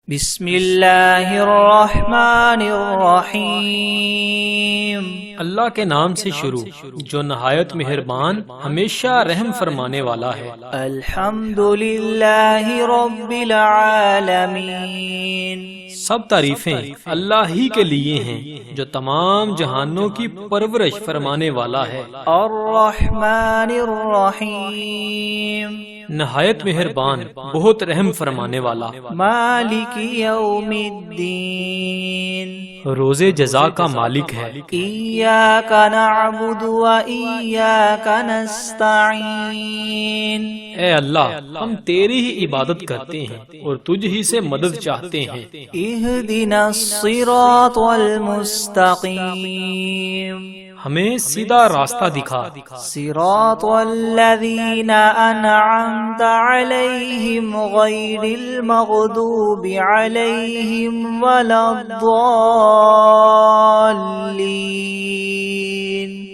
بسم اللہ الرحمن الرحیم، اللہ کے نام سے شروع جو نہایت مہربان ہمیشہ رحم فرمانے والا ہے۔ الحمد للہ رب العالمین، سب تعریفیں اللہ ہی کے لیے ہیں جو تمام جہانوں کی پرورش فرمانے والا ہے۔ الرحمن الرحیم، نہایت مہربان بہت رحم فرمانے والا۔ مالک یوم الدین، روز جزا کا مالک ہے۔ ایاک نعبد و ایاک نستعین، اے اللہ ہم تیری ہی عبادت کرتے ہیں اور تجھ ہی سے مدد چاہتے ہیں۔ اہدنا الصراط المستقیم، ہمیں سیدھا راستہ دکھا۔ صراط الذین انعمت علیہم غیر المغضوب علیہم ولا الضالین،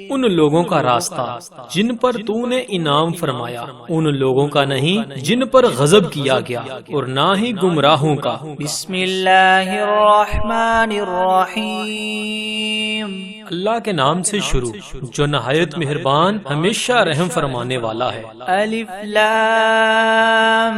ان لوگوں کا راستہ جن پر تو نے انعام فرمایا، ان لوگوں کا نہیں جن پر غضب کیا گیا، اور نہ ہی گمراہوں کا۔ بسم اللہ الرحمن الرحیم، اللہ کے نام سے شروع جو نہایت مہربان ہمیشہ رحم فرمانے والا ہے۔ الف لام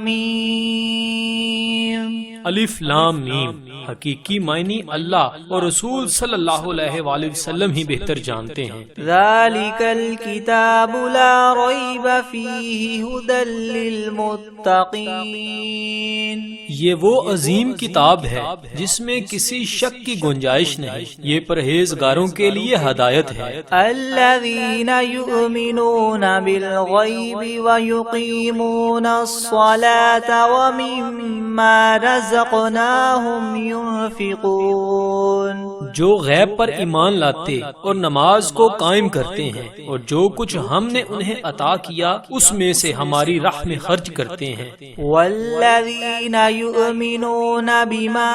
میم، الف لام میم، حقیقی معنی اللہ اور رسول صلی اللہ علیہ وآلہ وسلم ہی بہتر جانتے ہیں۔ ذالک الکتاب لا ریب فیہ ھدی للمتقین، یہ وہ عظیم کتاب ہے جس میں کسی شک کی گنجائش نہیں، یہ پرہیزگاروں کے لیے ہدایت ہے۔ الذین یؤمنون بالغیب ویقیمون الصلاة ومما رزقناہم ينفقون، جو غیب پر ایمان لاتے اور نماز کو قائم کرتے ہیں، اور جو کچھ ہم نے انہیں عطا کیا اس میں سے ہماری راہ میں خرچ کرتے ہیں۔ والذین یؤمنون بما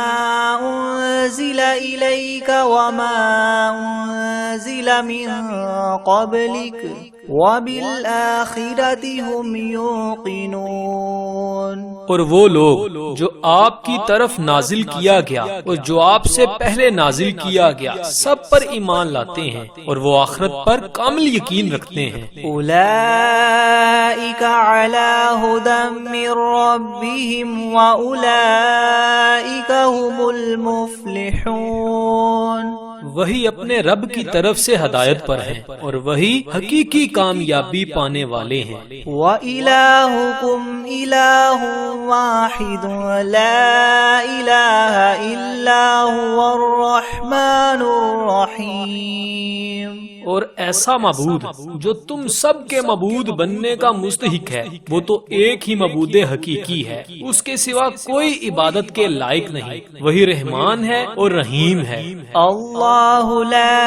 انزل الیک وما انزل من قبلک وبالآخرۃ هم یوقنون، اور وہ لوگ جو آپ کی طرف نازل کیا گیا اور جو آپ سے پہلے نازل کیا گیا سب پر ایمان لاتے ہیں، اور وہ آخرت پر کامل یقین رکھتے ہیں۔ اولئک علی ھدی من ربہم واولئک هم المفلحون، وہی اپنے رب کی طرف سے ہدایت پر ہیں اور وہی حقیقی کامیابی پانے والے ہیں۔ وَإِلَٰهُكُمْ إِلَٰهٌ وَاحِدٌ لَا إِلَٰهَ إِلَّا هُوَ الرَّحْمَٰنُ الرَّحِيمُ، اور ایسا معبود جو تم سب کے معبود بننے کا مستحق ہے وہ تو ایک ہی معبود حقیقی ہے، اس کے سوا کوئی عبادت کے لائق نہیں، وہی رحمان ہے اور رحیم ہے۔ اللہ لا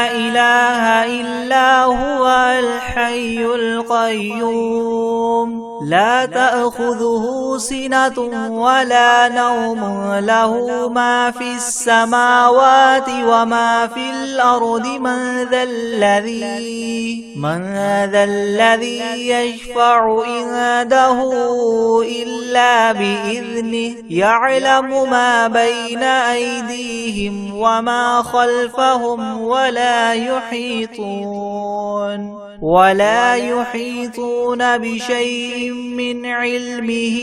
الہ الا هو الحی القیوم، لا تأخذه سنة ولا نوم، له ما في السماوات وما في الأرض، من ذا الذي يشفع عنده إلا بإذنه، يعلم ما بين أيديهم وما خلفهم ولا يحيطون بشيء من علمه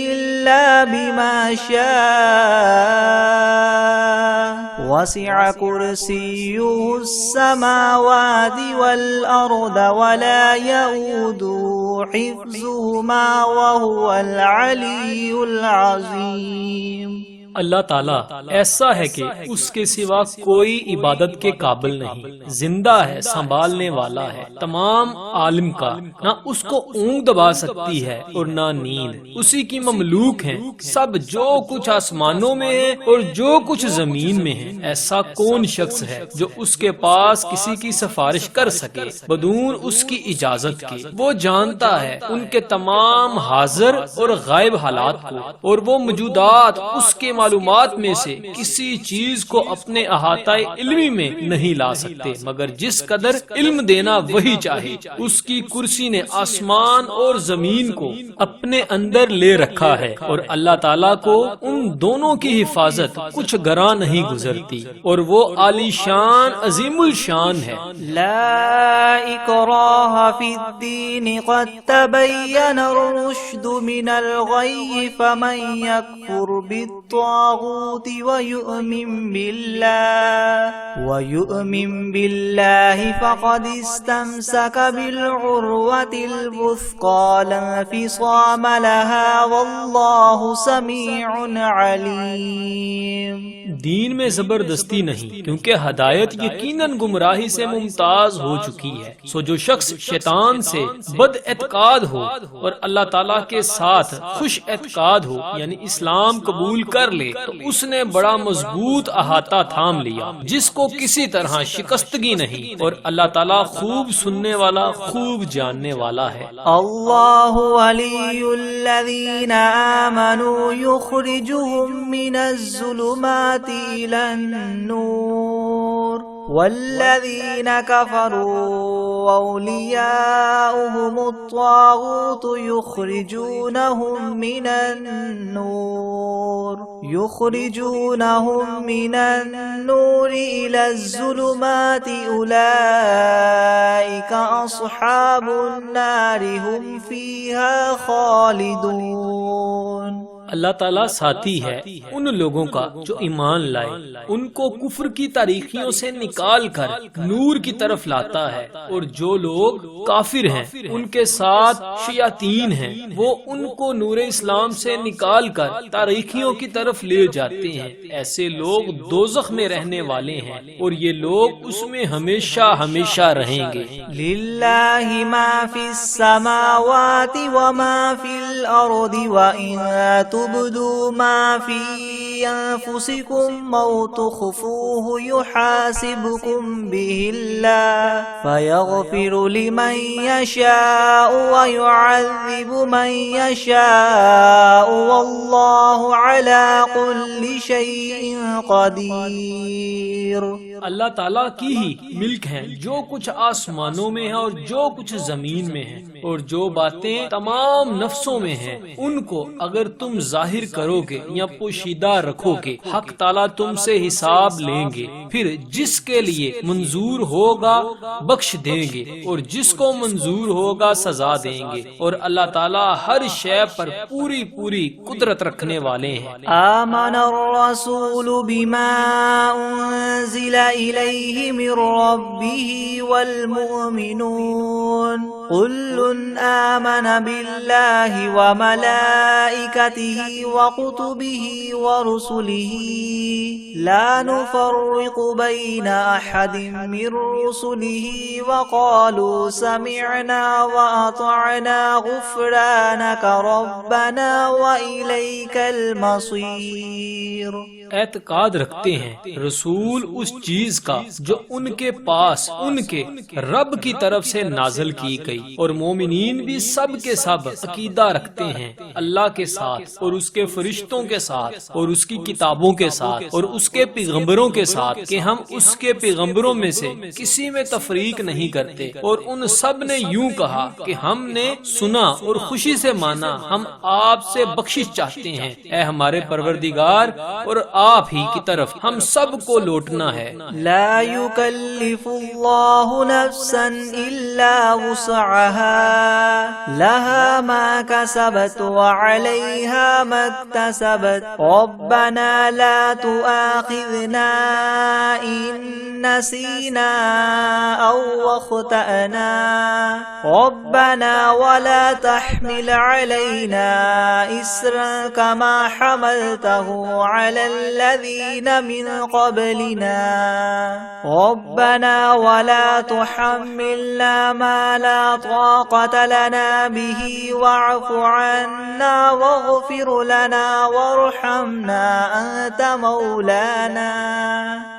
إلا بما شاء، وسع كرسيه السماوات والأرض ولا يئوده حفظهما وهو العلي العظيم۔ اللہ تعالیٰ ایسا ہے کہ اس کے سوا کوئی عبادت کے قابل نہیں، زندہ ہے، سنبھالنے والا ہے، تمام عالم کا، نہ اس کو اونگ دبا سکتی ہے اور نہ نیند، اسی کی مملوک ہیں سب جو کچھ آسمانوں میں ہے اور جو کچھ زمین میں ہے۔ ایسا کون شخص ہے جو اس کے پاس کسی کی سفارش کر سکے بدون اس کی اجازت کے؟ وہ جانتا ہے ان کے تمام حاضر اور غائب حالات کو، اور وہ موجودات اس کے معلومات میں سے کسی چیز کو اپنے احاطہ علمی میں نہیں لا سکتے مگر جس قدر علم دینا وہی چاہے. اس کی کرسی نے آسمان اور زمین کو اپنے اندر لے رکھا ہے اور اللہ تعالیٰ کو ان دونوں کی حفاظت کچھ گراں نہیں گزرتی اور وہ عالی شان عظیم الشان ہے. لا اکراہ فی الدین قد تبین الرشد من الغی فمن یکفر بالطاغوت ویؤمن باللہ فقد استمسک بالعروة الوثقى لا انفصام لها واللہ سمیع علیم. دین میں زبردستی نہیں کیونکہ ہدایت یقیناً گمراہی سے ممتاز ہو چکی ہے. سو جو شخص شیطان سے بد اعتقاد ہو اور اللہ تعالیٰ کے ساتھ خوش اعتقاد ہو یعنی اسلام قبول کر لے تو اس نے بڑا مضبوط احاطہ تھام لیا جس کو کسی طرح شکستگی نہیں اور اللہ تعالیٰ خوب سننے والا خوب جاننے والا ہے. اللہ ولی الذین آمنوا یخرجهم من الظلمات إلى النور والذین كفروا أولياؤهم الطاغوت يخرجونهم من النور إلى الظلمات أولئك أصحاب النار هم فيها خالدون. اللہ تعالیٰ ساتھی ہے ان لوگوں کا جو ایمان لائے ان کو کفر کی تاریکیوں سے نکال کر نور کی طرف لاتا ہے اور جو لوگ کافر ہیں ان کے ساتھ شیاطین ہیں وہ ان کو نور اسلام سے نکال کر تاریکیوں کی طرف لے جاتے ہیں. ایسے لوگ دوزخ میں رہنے والے ہیں اور یہ لوگ اس میں ہمیشہ ہمیشہ رہیں گے. للہ ما فی السماوات وما فی الارض وإن تبدوا ما في أنفسكم أو تخفوه يحاسبكم به الله فيغفر لمن يشاء ويعذب من يشاء والله على كل شيء قدير. اللہ تعالیٰ کی ہی ملک ہیں جو کچھ آسمانوں میں ہے اور جو کچھ زمین میں ہے اور جو باتیں تمام نفسوں میں ہیں ان کو اگر تم ظاہر کرو گے یا پوشیدہ رکھو گے حق تعالیٰ تم سے حساب لیں گے. پھر جس کے لیے منظور ہوگا بخش دیں گے اور جس کو منظور ہوگا سزا دیں گے اور اللہ تعالیٰ ہر شے پر پوری پوری قدرت رکھنے والے ہیں. آمن الرسول بما انزل الیہ من ربہ والمؤمنون كل آمن بالله وملائكته وكتبه ورسله لا نفرق بين أحد من رسله وقالوا سمعنا وأطعنا غفرانك ربنا وإليك المصير. اعتقاد رکھتے ہیں رسول اس چیز کا جو ان کے پاس ان کے رب کی طرف سے نازل کی گئی اور مومنین بھی سب کے سب عقیدہ رکھتے ہیں اللہ کے ساتھ اور اس کے فرشتوں کے ساتھ اور اس کی کتابوں کے ساتھ اور اس کے پیغمبروں کے ساتھ کہ ہم اس کے پیغمبروں میں سے کسی میں تفریق نہیں کرتے. اور ان سب نے یوں کہا کہ ہم نے سنا اور خوشی سے مانا ہم آپ سے بخشش چاہتے ہیں اے ہمارے پروردگار اور آپ ہی کی طرف ہم سب کو لوٹنا ہے. لا يكلف الله نفسا الا وسعها لها ما كسبت وعليها ما اكتسبت ربنا لا تؤاخذنا ان نسينا او اخطأنا ربنا ولا تحمل علينا إسرا كما حملته على الذين من قبلنا ربنا ولا تحملنا ما لا طاقة لنا به واعف عنا واغفر لنا وارحمنا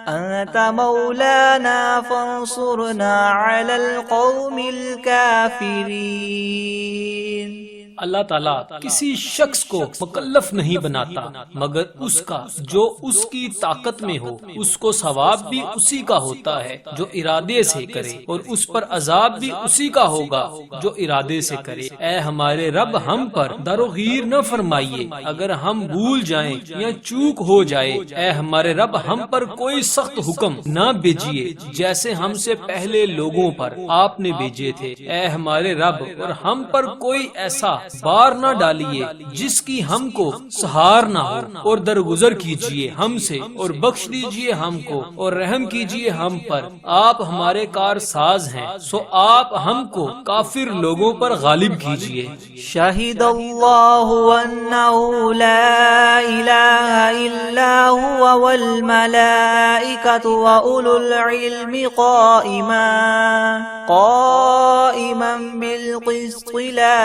أنت مولانا فانصرنا على القوم الكافرين. اللہ تعالیٰ کسی شخص کو مکلف نہیں بناتا مگر اس کا جو اس کی طاقت میں ہو، اس کو ثواب بھی اسی کا ہوتا ہے جو ارادے سے کرے، اور اس پر عذاب بھی اسی کا ہوگا جو ارادے سے کرے۔ اے ہمارے رب ہم پر دروغیر نہ فرمائیے اگر ہم بھول جائیں یا چوک ہو جائے۔ اے ہمارے رب ہم پر کوئی سخت حکم نہ بھیجیے جیسے ہم سے پہلے لوگوں پر آپ نے بھیجے تھے۔ اے ہمارے رب اور ہم پر کوئی ایسا بار نہ ڈالیے جس کی ہم کو سہار نہ ہو، اور درگزر کیجیے ہم سے اور بخش دیجیے ہم کو اور رحم کیجیے ہم پر۔ آپ ہمارے کار ساز ہیں، سو آپ ہم کو کافر لوگوں پر غالب کیجیے۔ شہد اللہ انہ لا الہ الا هو والملائکۃ واولو العلم قائما بالقسط لا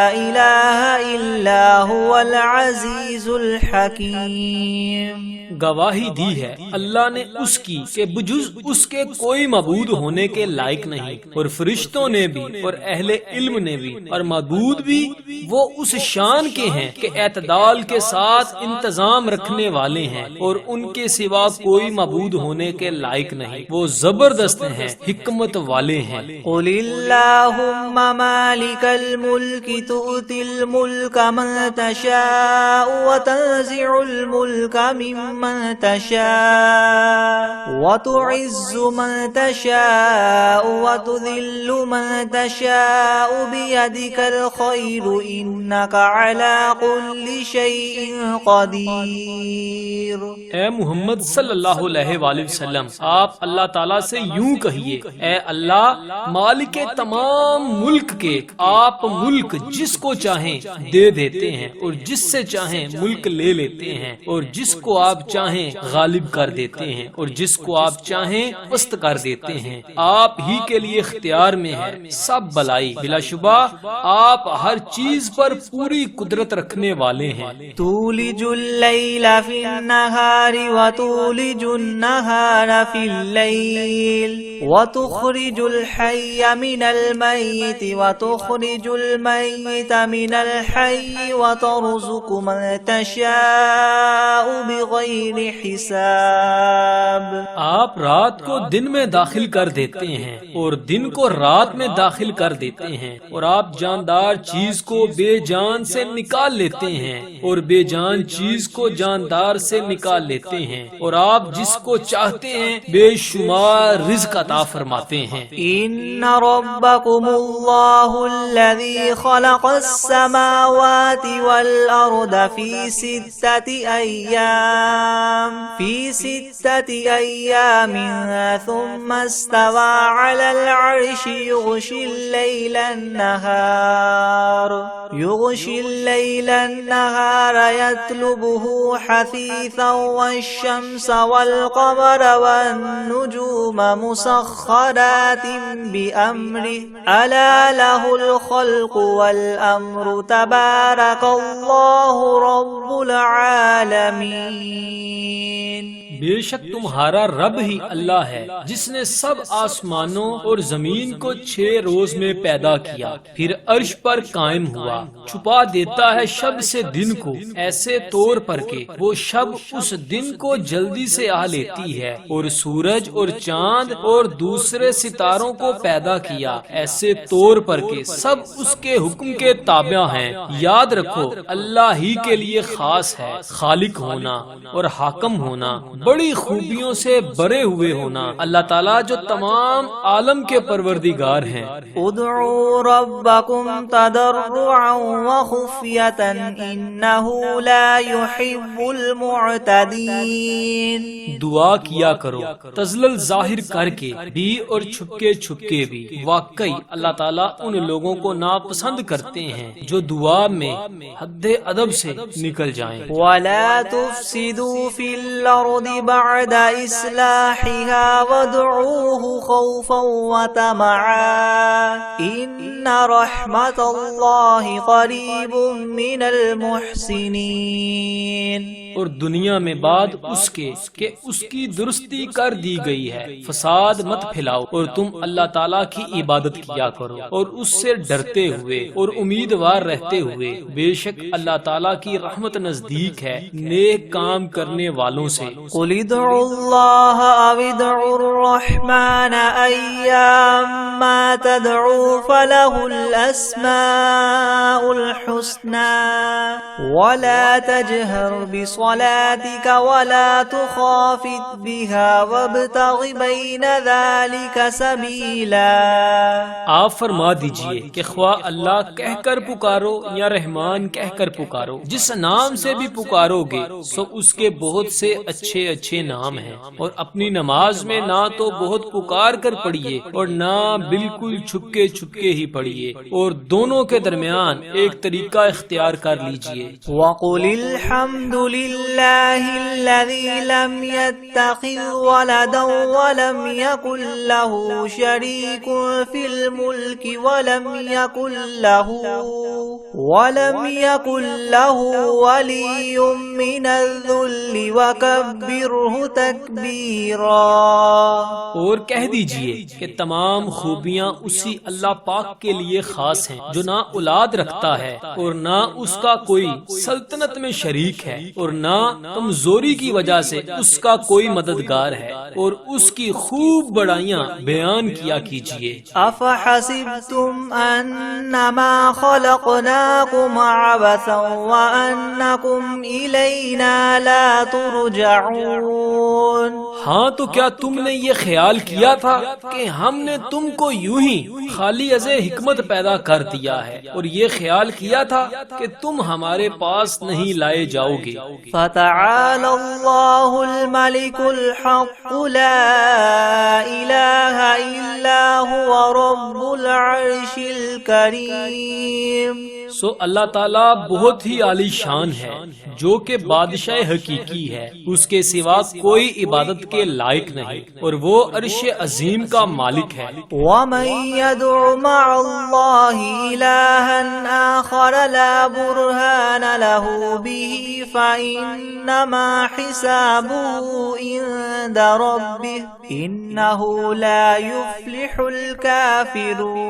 الہ الا هو العزیز الحکیم۔ گواہی دی ہے اللہ نے اس کی کہ بجز اس کے کوئی معبود ہونے کے لائق نہیں، اور فرشتوں نے بھی اور اہل علم نے بھی، اور معبود بھی وہ اس شان کے ہیں کہ اعتدال کے ساتھ انتظام رکھنے والے ہیں، اور ان کے سوا کوئی معبود ہونے کے لائق نہیں، وہ زبردست ہیں، حکمت والے ہیں۔ قل اللہم مالک الملک تؤتی الملک من تشاء وتنزع الملک ممن تشاء وتعز من تشاء وتذل من تشاء بيدك الخير إنك على كل شيء قدير۔ اے محمد صلی اللہ علیہ وآلہ وسلم، آپ اللہ تعالیٰ سے یوں کہیے، اے اللہ مالک تمام ملک کے، آپ ملک جس کو چاہیں دے دیتے ہیں اور جس سے چاہیں ملک لے لیتے ہیں، اور جس کو آپ چاہیں غالب کر دیتے ہیں اور جس کو آپ چاہیں پست کر دیتے ہیں۔ آپ ہی کے لیے اختیار میں ہے سب بلائی، بلا شبہ آپ ہر چیز پر پوری قدرت رکھنے والے ہیں۔ تولج اللیل فی النہار وتولج النہار فی اللیل وتخرج الحی من المیت وتخرج المیت من الحی وترزق من تشاء بغیر حساب۔ آپ رات کو دن میں داخل کر دیتے ہیں اور دن کو رات میں داخل کر دیتے ہیں، اور آپ جاندار چیز کو بے جان سے نکال لیتے ہیں اور بے جان چیز کو جاندار سے نکال لیتے ہیں، اور آپ جس کو چاہتے ہیں بے شمار رزق عطا فرماتے ہیں۔ ان ربکم اللہ الذی خلق السماوات والارض فی ستۃ ایام ثم استوى على العرش يغشي الليل النهار يطلبه حثيثا والشمس والقمر والنجوم مسخرات بأمره ألا له الخلق والأمر تبارك الله رب العالمين۔ بے شک تمہارا رب ہی اللہ ہے جس نے سب آسمانوں اور زمین کو 6 روز میں پیدا کیا، پھر عرش پر قائم ہوا، چھپا دیتا ہے شب سے دن کو ایسے طور پر کہ وہ شب اس دن کو جلدی سے آ لیتی ہے، اور سورج اور چاند اور دوسرے ستاروں کو پیدا کیا ایسے طور پر کہ سب اس کے حکم کے تابع ہیں۔ یاد رکھو اللہ ہی کے لیے خاص ہے خالق ہونا اور حاکم ہونا، بڑی خوبیوں سے بھرے ہوئے ہونا۔ اللہ تعالیٰ جو تمام عالم کے پروردگار ہیں۔ ادعوا ربکم تضرعا وخفیۃ انہ لا يحب المعتدین۔ دعا کیا کرو تذلل ظاہر کر کے بھی اور چھپ کے بھی، واقعی اللہ تعالیٰ ان لوگوں کو ناپسند کرتے ہیں جو دعا میں حد ادب سے نکل جائیں۔ ولا تفسدوا فی الارض بعد اصلاحها وادعوه خوفا وطمعا ان رحمت اللہ قریب من المحسنین۔ اور دنیا میں بعد اس کے کہ اس کی درستی کر دی گئی ہے۔ فساد مت پھیلاؤ اور تم اللہ تعالیٰ کی عبادت کیا کرو اور اس سے ڈرتے ہوئے اور امیدوار رہتے ہوئے، بے شک اللہ تعالیٰ کی رحمت نزدیک ہے نیک کام کرنے والوں سے۔ قل ادعوا اللہ او ادعوا الرحمن ایما تدعوا فله الاسماء الحسنى ولا تجهر بصلاتك ولا تخافت بها وابتغ بين ذلك سبيلا۔ آپ فرما دیجئے کہ خواہ اللہ کہہ کر پکارو یا رحمان کہہ کر پکارو، جس نام سے بھی پکارو گے سو اس کے بہت سے اچھے اچھے نام ہیں، اور اپنی نماز میں نہ تو بہت پکار کر پڑھیے اور نہ بالکل چھپکے چھپکے ہی پڑھیے، اور دونوں کے درمیان ایک طریقہ اختیار کر لیجئے۔ وَقُلِ الْحَمْدُ لِلَّهِ الَّذِي لَمْ يَتَّخِذْ وَلَدًا وَلَمْ يَكُنْ لَهُ شَرِيكٌ فِي الْمُلْكِ وَلَمْ يَكُنْ لَهُ وَلِيٌّ مِّنَ الذُّلِّ وَكَبِّرْهُ تَكْبِيرًا۔ اور کہہ دیجئے کہ تمام خوبیاں اسی اللہ پاک کے لیے خاص ہیں جو نہ اولاد رکھتا ہے اور نہ اس کا کوئی سلطنت میں شریک ہے اور نہ کمزوری کی وجہ سے اس کا کوئی مددگار ہے، اور اس کی خوب بڑائیاں بیان کیا کیجئے۔ افحسبتم انما خلقناکم عبثا وانکم الینا لا ترجعون۔ ہاں تو کیا تم نے یہ خیال کیا تھا کہ ہم نے تم کو یوں ہی خالی از حکمت پیدا کر دیا ہے، اور یہ خیال کیا تھا کہ تم ہمارے پاس نہیں لائے جاؤ گے۔ فتعالى الله الملك الحق لا إله إلا هو رب العرش الكريم۔ سو اللہ تعالیٰ بہت ہی عالی شان ہے جو کہ بادشاہ حقیقی ہے، اس کے سوا کوئی عبادت کے لائق نہیں، اور وہ عرش عظیم کا مالک ہے۔ وَمَن يَدْعُ مَعَ اللَّهِ إِلَٰهًا آخَرَ لَا بُرْهَانَ لَهُ بِهِ فَإِنَّمَا حِسَابُهُ عِندَ رَبِّهِ إِنَّهُ لَا يُفْلِحُ الْكَافِرُونَ۔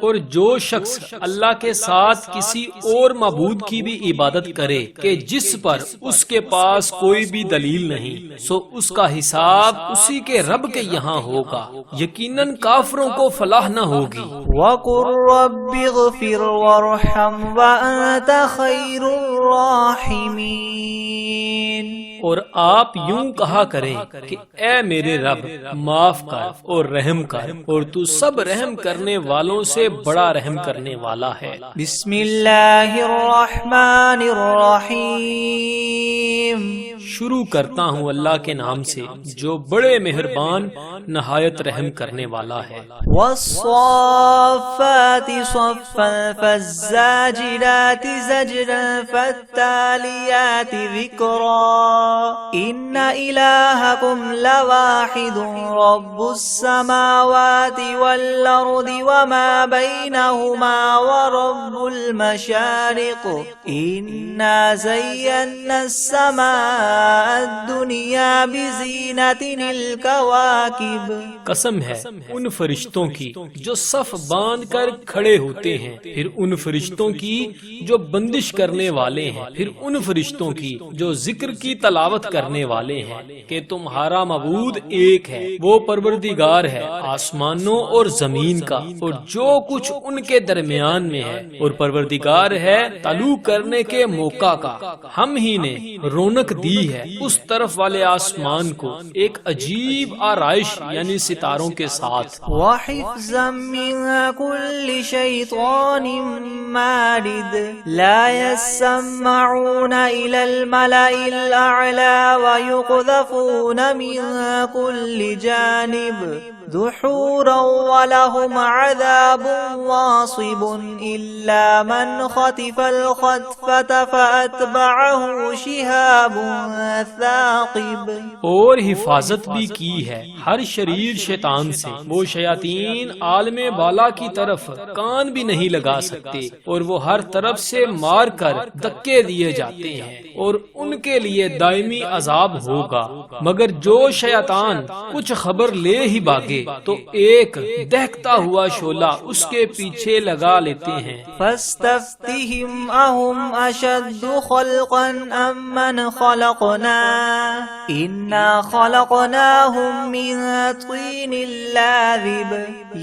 اور جو شخص اللہ کے ساتھ کسی اور معبود کی بھی عبادت کرے کہ جس پر اس کے پاس کوئی بھی دلیل نہیں، سو اس کا حساب اسی کے رب کے یہاں ہوگا، یقیناً کافروں کو فلاح نہ ہوگی۔ وَقُلْ رَبِّ اغْفِرْ وَارْحَمْ وَأَنْتَ خَيْرُ الرَّاحِمِينَ۔ اور آپ یوں کہا کریں کہ اے میرے رب معاف کر اور رحم کر، اور تو سب رحم کرنے والوں سے بڑا رحم کرنے والا ہے۔ بسم اللہ الرحمن الرحیم۔ شروع کرتا ہوں اللہ کے نام سے جو بڑے مہربان نہایت رحم کرنے والا ہے۔ والصافات صفا فالزاجرات زجرا فالتاليات ذکرا ان الہکم لواحد رب السماوات والارض وما بینہما ورب المشارق انا زینا السماء الدنیا بزینت الکواکب۔ قسم ہے ان فرشتوں کی جو صف باندھ کر کھڑے ہوتے ہیں، پھر ان فرشتوں کی جو بندش کرنے والے ہیں، پھر ان فرشتوں کی جو ذکر کی تلاوت کرنے والے ہیں کہ تمہارا معبود ایک ہے، وہ پروردگار ہے آسمانوں اور زمین کا اور جو کچھ ان کے درمیان میں ہے، اور پروردگار ہے طلوع کرنے کے موقع کا۔ ہم ہی نے رونق دی ہے اس طرف والے آسمان کو ایک عجیب آرائش یعنی ستاروں کے ساتھ۔ وحفظا من كل شيطان مارد لا يسمعون إلى الملأ الأعلى ويقذفون من كل جانب دحورا ولهم عذاب واصب إلا من خطف الخطفة فأتبعه شهاب ثاقب. اور حفاظت بھی کی ہے ہر شریر شیطان سے. وہ شیاطین عالم بالا کی طرف کان بھی نہیں لگا سکتے اور وہ ہر طرف سے مار کر دکے دیے جاتے ہیں اور ان کے لیے دائمی عذاب ہوگا. مگر جو شیطان کچھ خبر لے ہی بھاگے تو ایک دہکتا ہوا شعلہ اس کے پیچھے لگا لیتے ہیں. فاستفتهم أهم أشد خلقا أم من خلقنا إنا خلقناهم من طين لاذب.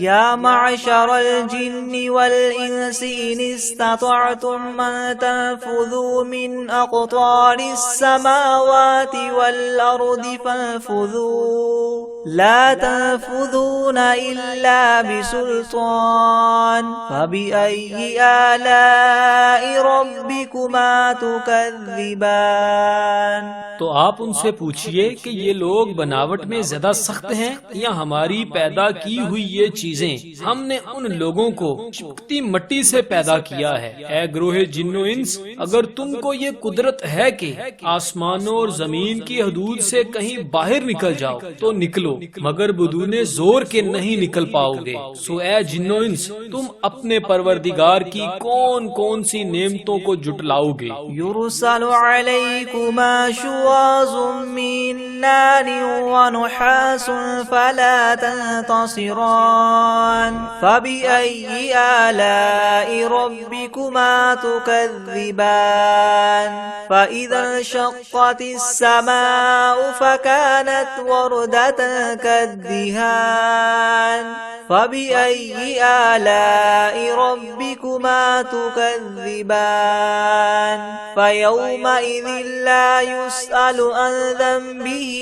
يا معشر الجن والإنس إن استطعتم أن تنفذوا من أقطار السماوات والأرض فانفذوا لا تنفذون إلا بسلطان. فبأي آلاء ربكما تكذبان. تو آپ ان سے پوچھئے کہ یہ لوگ بناوٹ میں زیادہ سخت ہیں یا ہماری پیدا کی ہوئی یہ چیزیں؟ ہم نے ان لوگوں کو چپکتی مٹی سے پیدا کیا ہے. اے گروہ جن و انس، اگر تم کو یہ قدرت ہے کہ آسمانوں اور زمین کی حدود سے کہیں باہر نکل جاؤ تو نکلو، مگر بدون زور کے نہیں نکل پاؤ گے. سو اے جن و انس، تم اپنے پروردگار کی کون کون سی نعمتوں کو جٹلاؤ گے؟ يرسل عليكما شواظ من نار ونحاس فلا تنتصران. فبأي آلاء ربكما تكذبان. فإذا انشقت السماء فكانت وردة كالدهان. فبأي آلاء ربكما تكذبان. فيومئذ لا يسأل عن ذنبه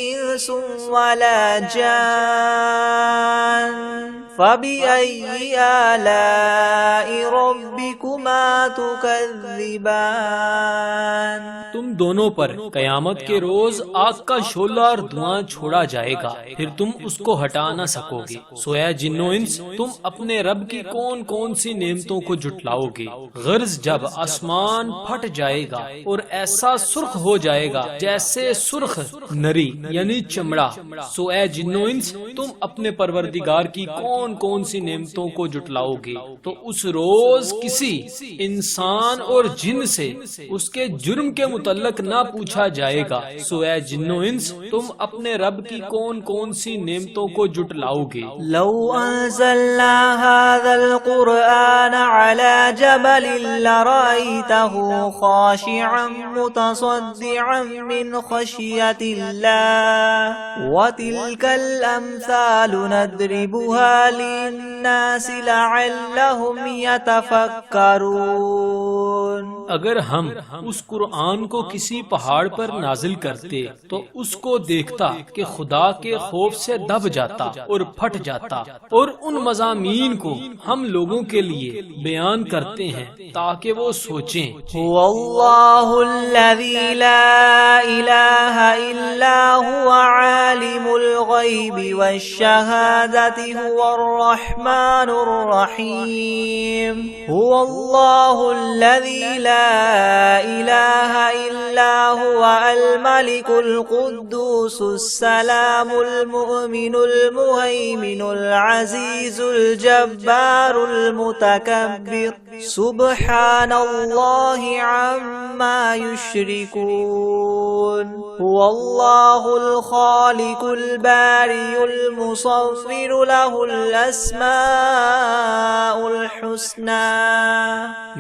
إنس ولا جان. فبأي آلاء ربكما تكذبان. تم دونوں پر قیامت کے روز آگ کا شعلہ اور دھواں چھوڑا جائے گا، پھر تم اس کو ہٹا نہ سکو گے. سو اے جن و انس، تم اپنے رب کی کون کون سی نعمتوں کو جھٹلاؤ گے؟ غرض جب آسمان پھٹ جائے گا اور ایسا سرخ ہو جائے گا جیسے سرخ نری یعنی چمڑا. سو اے جن و انس، تم اپنے پروردگار کی کون کون سی نعمتوں کو جھٹلاؤ گے؟ تو اس روز کسی انسان اور جن سے اس کے جرم کے متعلق نہ پوچھا جائے گا. سو اے جن و انس، تم اپنے رب کی کون کون سی نعمتوں کو جھٹلاؤ گے؟ لو انزلنا هذا القرآن على جبل لرأيته خاشعا متصدعا من خشية الله. وتلك الأمثال نضربها للناس لعلهم يتفكرون. اگر ہم اس قرآن کو کسی پہاڑ پر نازل کرتے تو اس کو دیکھتا کہ خدا کے خوف سے دب جاتا اور پھٹ جاتا. اور ان مضامین کو ہم لوگوں کے لیے بیان کرتے ہیں تاکہ وہ سوچیں. هو اللہ الذی لا الہ الا هو عالم الغیب والشہادة هو الرحمن الرحیم. هو اللہ الذی لا الہ الا هو الملک القدوس السلام المؤمن المہیمن العزیز الجبار المتکبر. سبحان اللہ عما یشرکون. هو اللہ الخالق الباری المصور له الاسماء الحسنى.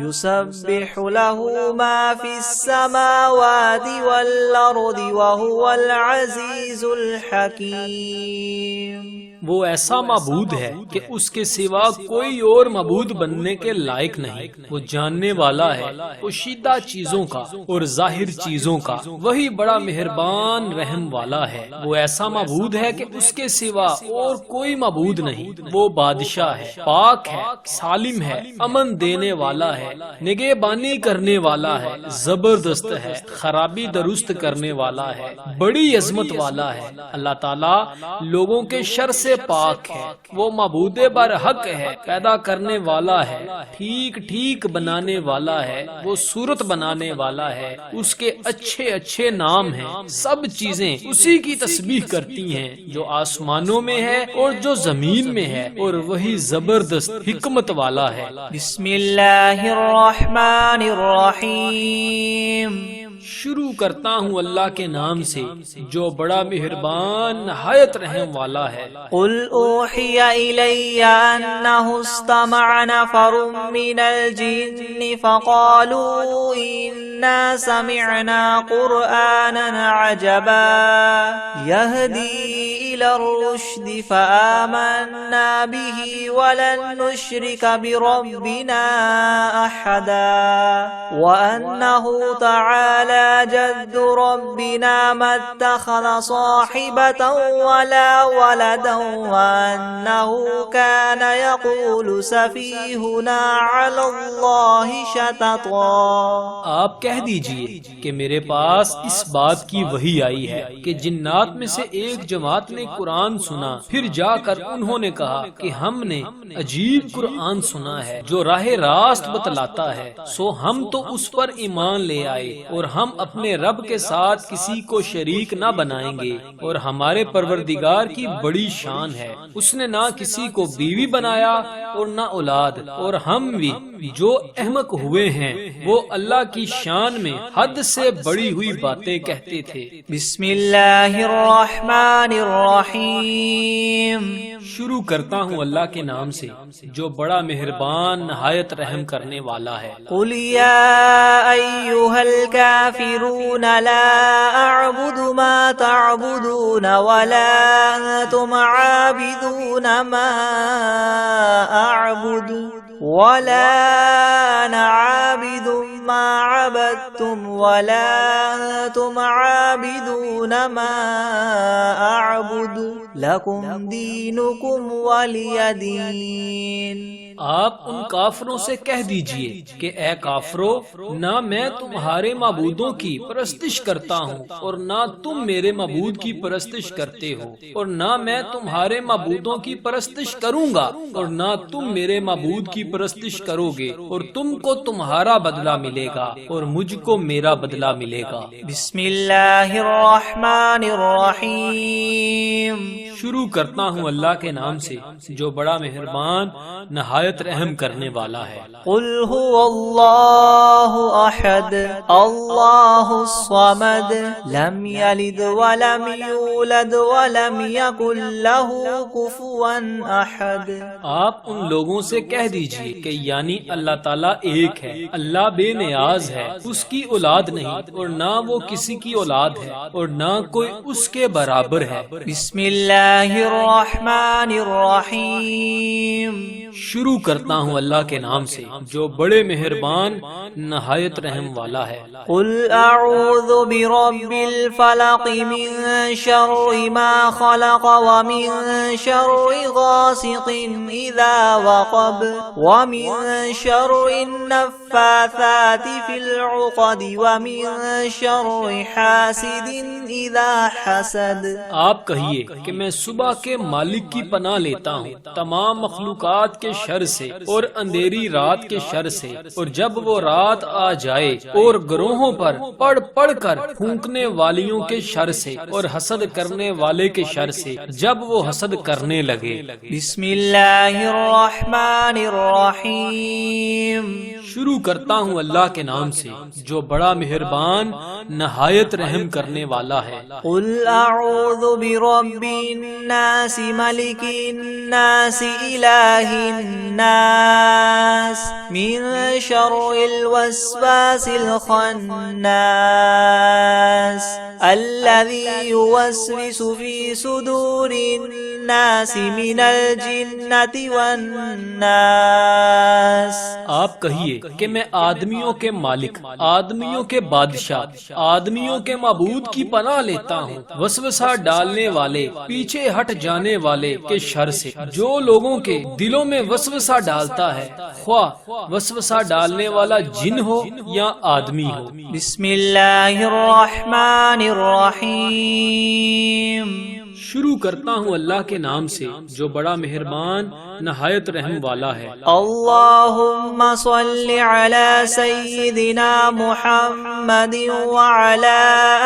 يسبح له ما في السماوات والأرض وهو العزيز الحكيم. وہ ایسا معبود ہے کہ اس کے سوا کوئی اور معبود بننے کے لائق نہیں. وہ جاننے والا ہے پوشیدہ چیزوں کا اور ظاہر چیزوں کا. وہی بڑا مہربان رحم والا ہے. وہ ایسا ایسا معبود ہے کہ اس کے سوا اور کوئی معبود نہیں۔ وہ بادشاہ ہے، پاک ہے، سالم ہے، امن دینے والا ہے، نگہبانی کرنے والا ہے، زبردست ہے، خرابی درست کرنے والا ہے، بڑی عظمت والا ہے۔ اللہ تعالیٰ لوگوں کے شر سے پاک ہے، وہ معبود برحق ہے، پیدا کرنے والا ہے، ٹھیک ٹھیک بنانے والا ہے، وہ صورت بنانے والا ہے، اس کے اچھے اچھے نام ہیں، سب چیزیں اسی کی تسبیح کرتی ہیں جو آسمانوں میں ہے اور جو زمین میں ہے، اور وہی زبردست حکمت والا ہے۔ بسم اللہ الرحمن الرحیم۔ شروع کرتا ہوں اللہ کے نام سے جو بڑا مہربان نہایت رحم والا ہے۔ قل اوحی الی انہ استمع نفر من الجن فقالوا انا سمعنا قرآنا عجبا یہدی الی الرشد فآمنا به ولن نشرک بربنا احدا وانہ تعالی جد ربنا ما اتخذ صاحبة ولا ولدا وأنه كان يقول سفيهنا على الله شططا۔ آپ کہہ دیجئے کہ میرے پاس اس بات کی وحی آئی ہے کہ جنات میں سے ایک جماعت نے قرآن سنا، پھر جا کر انہوں نے کہا کہ ہم نے عجیب قرآن سنا ہے جو راہ راست بتلاتا ہے، سو ہم تو اس پر ایمان لے آئے اور ہم اپنے رب کے ساتھ کسی کو شریک نہ بنائیں گے، اور ہمارے پروردگار کی بڑی شان ہے، اس نے نہ کسی کو بیوی بنایا اور نہ اولاد، اور ہم بھی جو احمق ہوئے ہیں وہ اللہ کی شان میں حد سے بڑی ہوئی باتیں کہتے تھے۔ بسم اللہ الرحمن الرحیم۔ شروع کرتا ہوں اللہ کے نام سے جو بڑا مہربان نہایت رحم کرنے والا ہے۔ قل یا ایھا الکافرون لا اعبد ما تعبدون ولا انتم عابدون ما اعبد ولا انا عابد ما عبدتم ولا انتم عابدون ما اعبد لکم دینکم ولی دین۔ آپ ان کافروں سے کہہ دیجئے کہ اے کافرو، نہ میں تمہارے معبودوں کی پرستش کرتا ہوں اور نہ تم میرے معبود کی پرستش کرتے ہو، اور نہ میں تمہارے معبودوں کی پرستش کروں گا اور نہ تم میرے معبود کی پرستش کرو گے، اور تم کو تمہارا بدلہ ملے گا اور مجھ کو میرا بدلہ ملے گا۔ بسم اللہ الرحمن الرحیم۔ شروع کرتا ہوں اللہ کے نام سے جو بڑا مہربان نہایت رحم کرنے والا ہے۔ قل هو اللہ احد اللہ الصمد لم یلد ولم یولد ولم یکن له کفوا احد۔ آپ ان لوگوں سے کہہ دیجئے کہ یعنی اللہ تعالیٰ ایک ہے، اللہ بے نیاز ہے، اس کی اولاد نہیں اور نہ وہ کسی کی اولاد ہے اور نہ کوئی اس کے برابر ہے۔ بسم اللہ الرحمن الرحیم۔ شروع کرتا ہوں اللہ کے نام سے جو بڑے مہربان نہایت رحم والا ہے۔ قل اعوذ برب الفلق من شر ما خلق ومن شر غاسق اذا وقب ومن شر النفاثات في العقد ومن شر حاسد اذا حسد۔ آپ کہیے کہ میں صبح کے مالک کی پناہ لیتا ہوں تمام مخلوقات کے شر سے اور اندھیری رات کے شر سے، اور جب وہ رات آ جائے، اور گروہوں پر پڑھ پڑھ کر پھونکنے والیوں کے شر سے اور حسد کرنے والے کے شر سے جب وہ حسد کرنے لگے۔ بسم اللہ الرحمن الرحیم۔ شروع کرتا ہوں اللہ کے نام سے جو بڑا مہربان نہایت رحم کرنے والا ہے۔ قل اعوذ برب الناس ملک الناس الہ الناس من شر الوسواس الخناس الذي يوسوس في في صدور الناس من الجنة والناس. آپ کہیے کہ میں آدمیوں کے مالک، آدمیوں کے بادشاہ، آدمیوں کے معبود کی پناہ لیتا ہوں وسوسہ ڈالنے والے، پیچھے ہٹ جانے والے کے شر سے. جو لوگوں کے دلوں میں وسوسہ ڈالتا ہے، خواہ وسوسہ ڈالنے والا جن ہو یا آدمی ہو. بسم اللہ الرحمن الرحیم. شروع کرتا ہوں اللہ کے نام سے جو بڑا مہربان نہایت رحم والا ہے. اللہم صل علی سیدنا محمد وعلی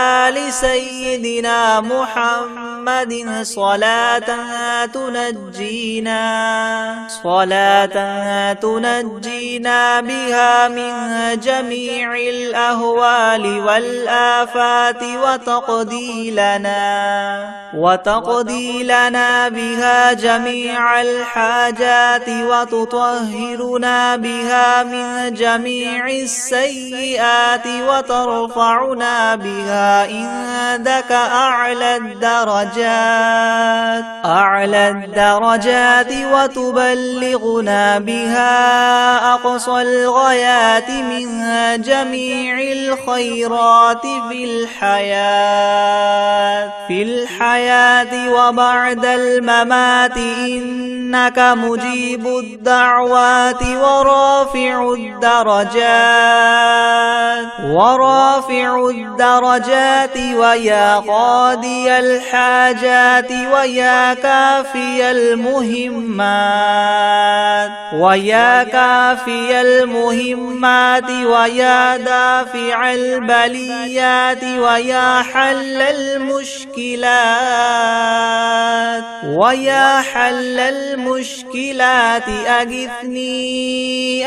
آل سیدنا محمد صلاة تنجینا بها من جمیع الاہوال والآفات وتقضی لنا بها جميع الحاجات وتطهرنا بها من جميع السيئات وترفعنا بها عندك أعلى الدرجات وتبلغنا بها أقصى الغايات من جميع الخيرات في الحياة وبعد الممات إنك مجيب الدعوات ورافع الدرجات ويا قاضي الحاجات ويا كافي المهمات ويا دافع البليات ويا حل المشكلات أغثني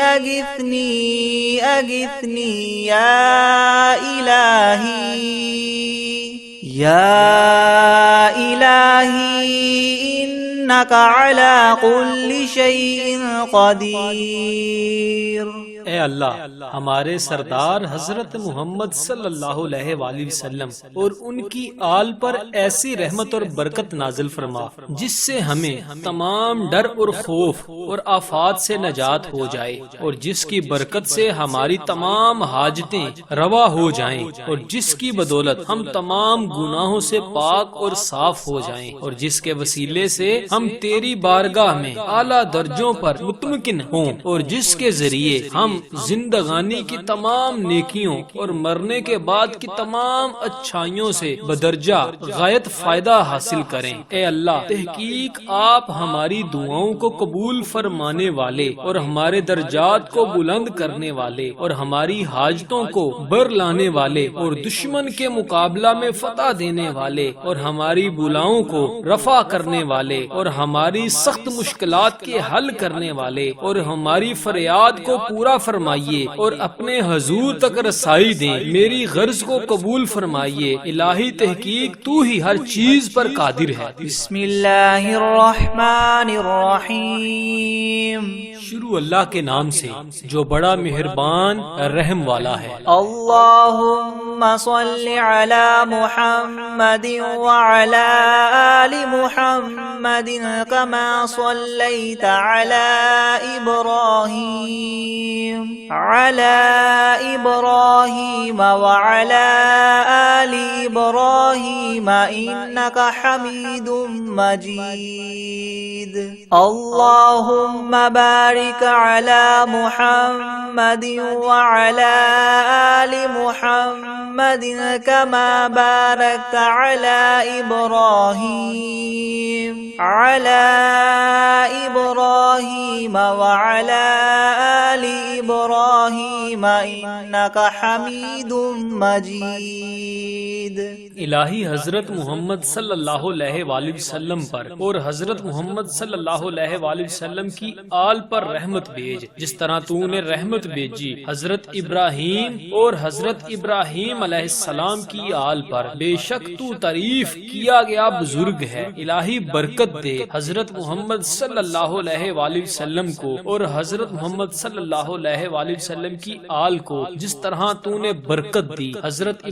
يا إلهي إنك على كل شيء قدير. اے اللہ ہمارے سردار حضرت محمد صلی اللہ علیہ وآلہ وسلم اور ان کی آل پر ایسی رحمت اور برکت نازل فرما جس سے ہمیں تمام ڈر اور خوف اور آفات سے نجات ہو جائے، اور جس کی برکت سے ہماری تمام حاجتیں روا ہو جائیں، اور جس کی بدولت ہم تمام گناہوں سے پاک اور صاف ہو جائیں، اور جس کے وسیلے سے ہم تیری بارگاہ میں اعلیٰ درجوں پر مطمئن ہوں، اور جس کے ذریعے ہم زندگانی کی تمام نیکیوں اور مرنے کے بعد کی تمام اچھائیوں سے بدرجہ غایت فائدہ حاصل کریں. اے اللہ تحقیق آپ ہماری دعاؤں کو قبول فرمانے والے اور ہمارے درجات کو بلند کرنے والے اور ہماری حاجتوں کو بر لانے والے اور دشمن کے مقابلہ میں فتح دینے والے اور ہماری بلاؤں کو رفع کرنے والے اور ہماری سخت مشکلات کے حل کرنے والے اور ہماری فریاد کو پورا فرمائیے اور اپنے حضور تک رسائی دیں. میری غرض کو قبول فرمائیے. الہی تحقیق تو ہی ہر چیز پر قادر ہے. بسم اللہ الرحمن الرحیم. شروع اللہ کے نام سے جو بڑا مہربان رحم والا ہے. اللہم صل علی محمد وعلی آل محمد کما صلیت علی ابراہیم وعلی آل ابراہیم انک حمید مجید. اللہم بارک علی محمد وعلی آل محمد کما بارکت علی ابراہیم وعلی آل ابراہیم انک حمید مجید. الہی حضرت محمد صلی اللہ علیہ وآلہ وسلم پر اور حضرت محمد صلی اللہ علیہ وآلہ وسلم کی آل پر رحمت بھیج جس طرح تو نے رحمت بھیجی حضرت ابراہیم اور حضرت ابراہیم علیہ السلام کی آل پر. بے شک تو تعریف کیا گیا بزرگ ہے. الہی برکت دے حضرت محمد صلی اللہ علیہ وآلہ وسلم کو اور حضرت محمد صلی اللہ علیہ وآلہ وسلم کی آل کو جس طرح تو نے برکت دی حضرت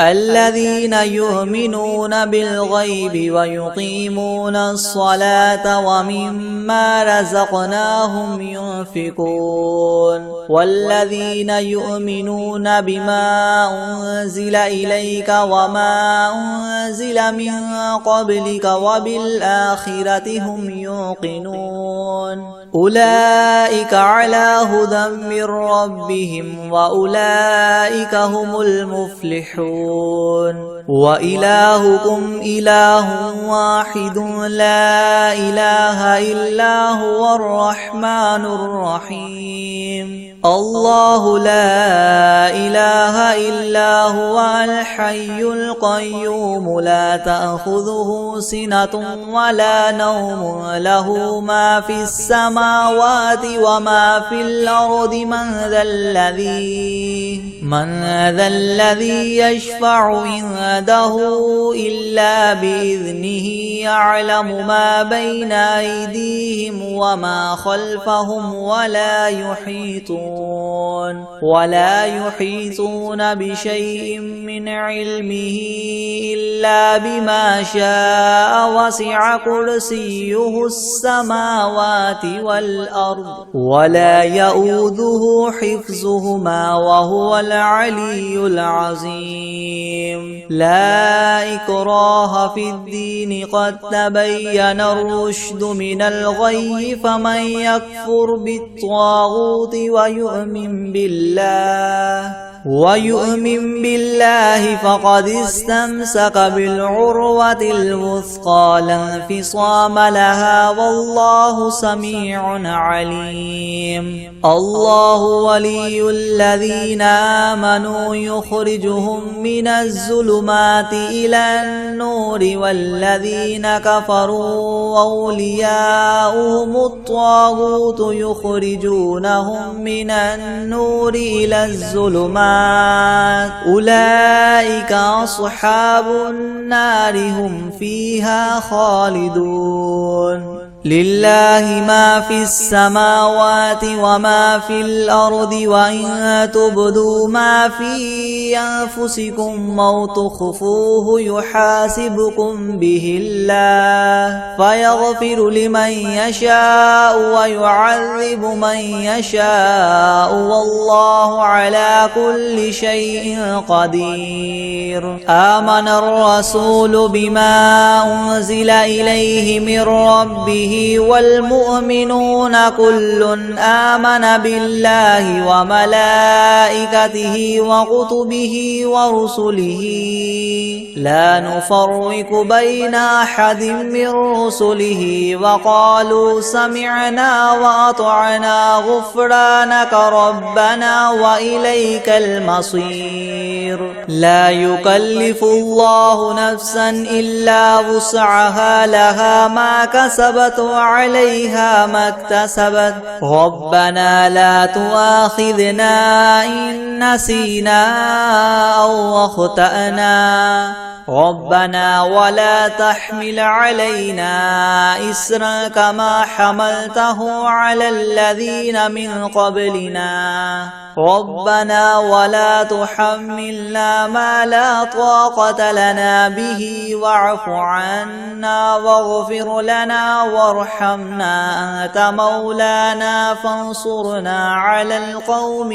الذين يؤمنون بالغيب ويقيمون الصلاة ومما رزقناهم ينفقون والذين يؤمنون بما أنزل إليك وما أنزل من قبلك وبالآخرة هم يوقنون أولئك على هدى من ربهم وأولئك هم المفلحون وإلهكم إله واحد لا إله إلا هو الرحمن الرحيم الله لا إله إلا هو الحي القيوم لا تأخذه سنة ولا نوم له ما في السماوات وما في الأرض من ذا الذي يشفع عنده إلا بإذنه يعلم ما بين أيديهم وما خلفهم ولا يحيطون بشيء من علمه إلا بما شاء وسع كرسيه السماوات والأرض ولا يؤوده حفظهما وهو العلي العظيم لا إكراه في الدين قد تبين الرشد من الغي فمن يكفر بالطاغوت ويؤمن بالله فقد استمسك بالعروة الوثقى لا انفصام لها والله سميع عليم الله ولي الذين آمنوا يخرجهم من الظلمات إلى النور والذين كفروا أولياؤهم الطاغوت يخرجونهم من النور إلى الظلمات أولئك أصحاب النار هم فيها خالدون لله ما في السماوات وما في الأرض وإن تبدوا ما في أنفسكم أو تخفوه يحاسبكم به الله فيغفر لمن يشاء ويعذب من يشاء والله على كل شيء قدير. آمن الرسول بما أنزل إليه من ربه والمؤمنون كل آمن بالله وملائكته وكتبه ورسله لا نفرق بين أحد من رسله وقالوا سمعنا وأطعنا غفرانك ربنا وإليك المصير. لا يكلف الله نفسا إلا وسعها لها ما كسبت وعليها ما اكتسبت ربنا لا تؤاخذنا إن نسينا أو أخطأنا ربنا ولا تحمل علينا إسرا كما حملته على الذين من قبلنا ربنا ولا تحملنا ما لا طاقة لنا به واعف عنا واغفر لنا وارحمنا أنت مولانا فانصرنا على القوم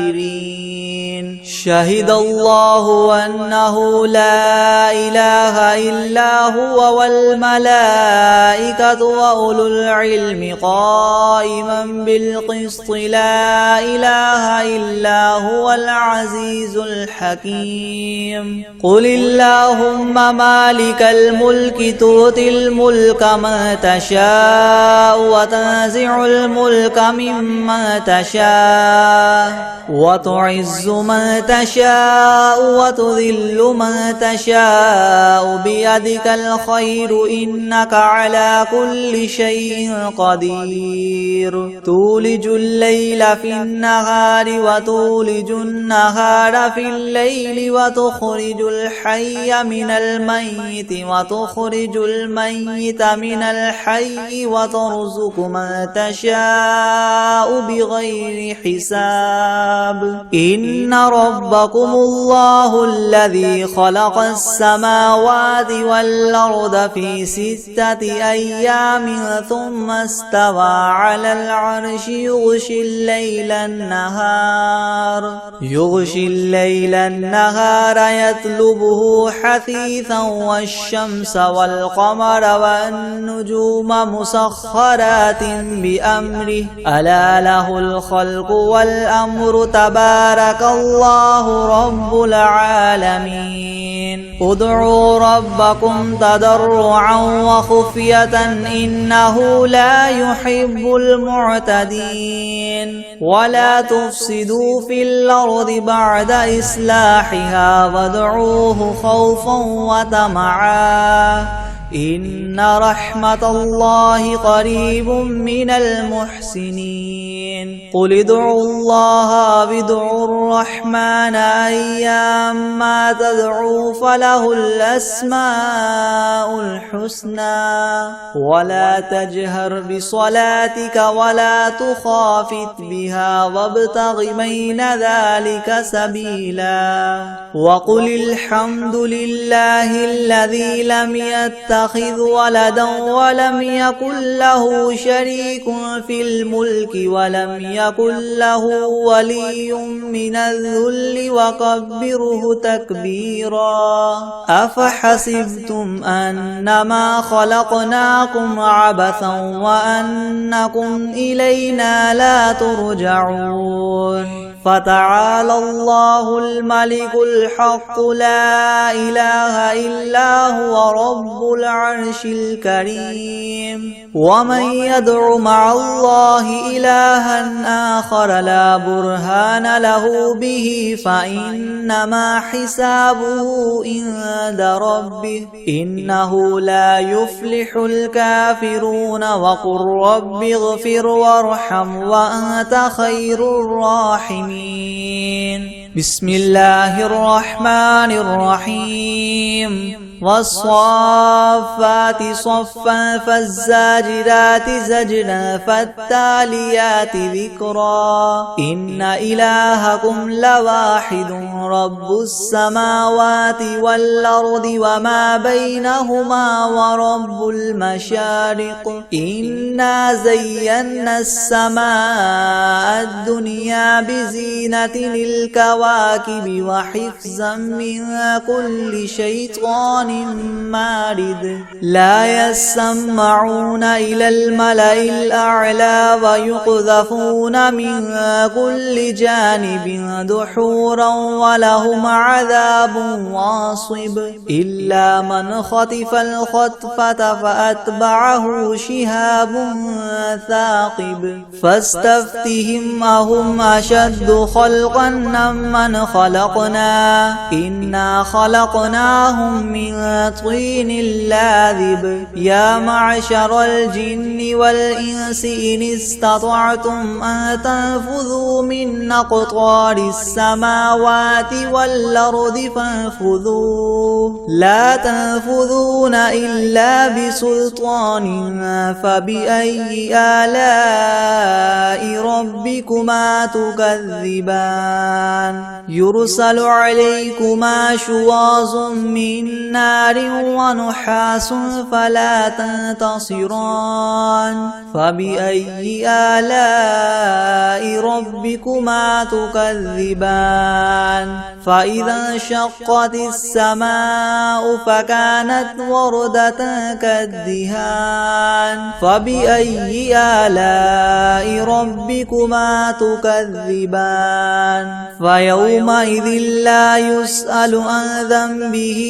الكافرين. شهد الله أنه لا إله إلا هو والملائكة وأولو العلم قائما بالقسط لا إله إلا هو العزيز الحكيم. قل اللهم مالك الملك تؤتي الملك من تشاء وتنزع الملك ممن تشاء وتعز من تشاء وتذل من تشاء بيدك الخير إنك على كل شيء قدير. تولج الليل في النهار وتولج النهار في الليل وتخرج الحي من الميت وتخرج الميت من الحي وترزق من تشاء بغير حساب. إن ربكم الله الذي خلق السماوات والأرض في 6 أيام ثم استوى على العرش يغشي الليل النهار يطلبه حثيثا والشمس والقمر والنجوم مسخرات بأمره ألا له الخلق والأمر تبارك الله رب العالمين. ادعوا ربكم تضرعا وخفية إنه لا يحب المعتدين. ولا تفسدوا في الأرض بعد إصلاحها وادعوه خوفا وطمعا إن رحمة الله قريب من المحسنين. قل ادعوا الله وادعوا الرحمن أيما تدعوا فله الأسماء الحسنى ولا تجهر بصلاتك ولا تخافت بها وابتغ بين ذلك سبيلا. وقل الحمد لله الذي لم يتخذ ولدا ولم يكن له شريك في الملك ولم يكن له ولي من الذل وكبره تكبيرا. أفحسبتم أنما خلقناكم عبثا وأنكم إلينا لا ترجعون. فتعالى الله الملك الحق لا إله إلا هو رب العرش الكريم. ومن يدع مع الله إلها آخر لا برهان له به فإنما حسابه عند ربه إنه لا يفلح الكافرون. وقل رب اغفر وارحم وأنت خير الراحمين. بسم الله الرحمن الرحيم. والصافات صفا فالزاجرات زجرا فالتاليات ذكرا إن إلهكم لواحد رب السماوات والأرض وما بينهما ورب المشارق إنا زينا السماء الدنيا بزينة الكواكب وحفظا من كل شيطان مارد لا يسمعون إلى الملأ الأعلى ويقذفون من كل جانب دحورا ولهم عذاب واصب إلا من خطف الخطفة فأتبعه شهاب ثاقب فاستفتهم أهم أشد خلقا أم من خلقنا إنا خلقناهم من طين لاذب يا معشر الجن والإنس إن استطعتم أن تنفذوا من أقطار السماوات والأرض فانفذوا لا تنفذون إلا بسلطان فبأي آلاء ربكما تكذبان يرسل عليكما شواظ من نار ونحاس فلا تنتصران فبأي آلاء ربكما تكذبان فإذا انشقت السماء فكانت وردة كالدهان فبأي آلاء ربكما تكذبان فيومئذ لا يسأل عن ذنبه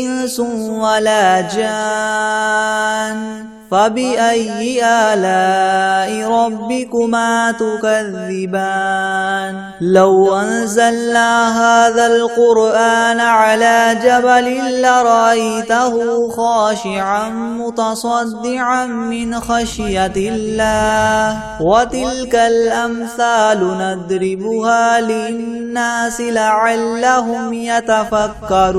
إنس ولا جان فبأي آلاء ربكما تكذبان لو أنزلنا هذا القرآن على جبل لرأيته خاشعا متصدعا من خشية الله وتلك الأمثال نضربها للناس لعلهم يتفكرون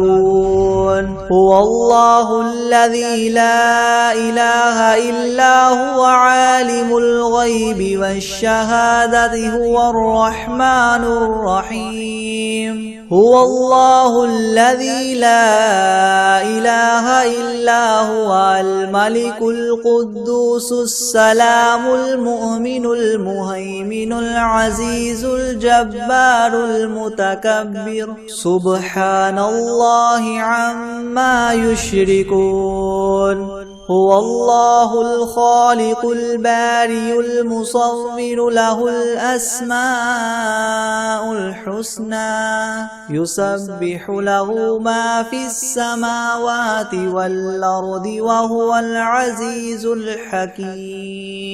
هو الله الذي لا إله إلا هو عالم الغيب والشهادة هو الرحمن الرحيم هو الله الذي لا إله إلا هو الملك القدوس السلام المؤمن المهيمن العزيز الجبار المتكبر سبحان الله عما يشركون هو الله الخالق البارئ المصور له الأسماء الحسنى يسبح له ما في السماوات والأرض وهو العزيز الحكيم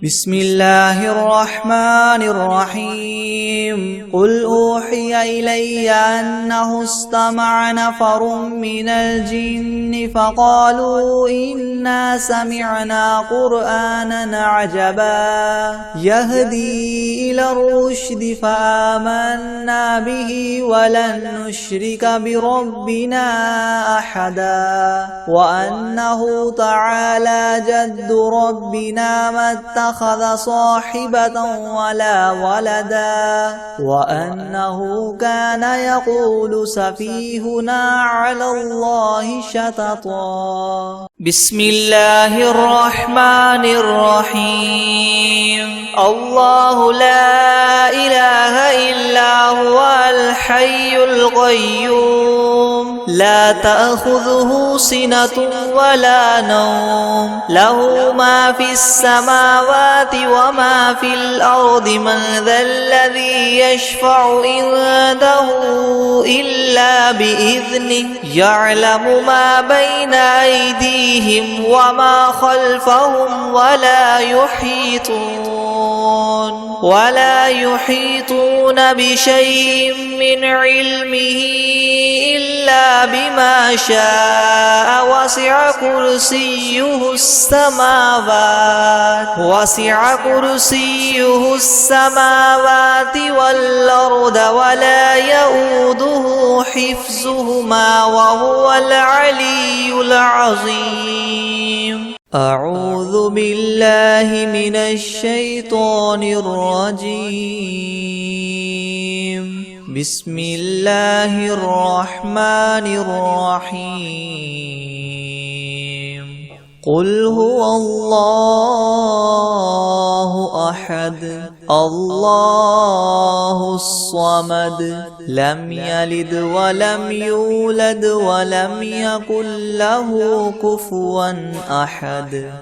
بسم الله الرحمن الرحيم قل أوحي إلي أنه استمع نفر من الجن فقالوا إنا سمعنا قرآنا عجبا يهدي إلى الرشد فآمنا به ولن نشرك بربنا أحدا وأنه تعالى جد ربنا ما اتخذ صاحبة ولا ولدا وأنه كان يقول سفيهنا على الله شططا بسم الله الرحمن الرحيم الله لا إله إلا هو الحي القيوم لا تأخذه سنة ولا نوم له ما في السماوات وما في الأرض من ذا الذي يشفع عنده إلا بإذنه يعلم ما بين أيديهم وما خلفهم ولا يحيطون بشيء من علمه إلا بما شاء وسع كرسيه السماوات والأرض ولا يؤوده حفظهما وهو العلي العظيم. أعوذ بالله من الشيطان الرجيم. بسم الله الرحمن الرحيم. قل هو الله أحد الله الصمد لم يلد ولم يولد ولم يكن له كفوا أحد.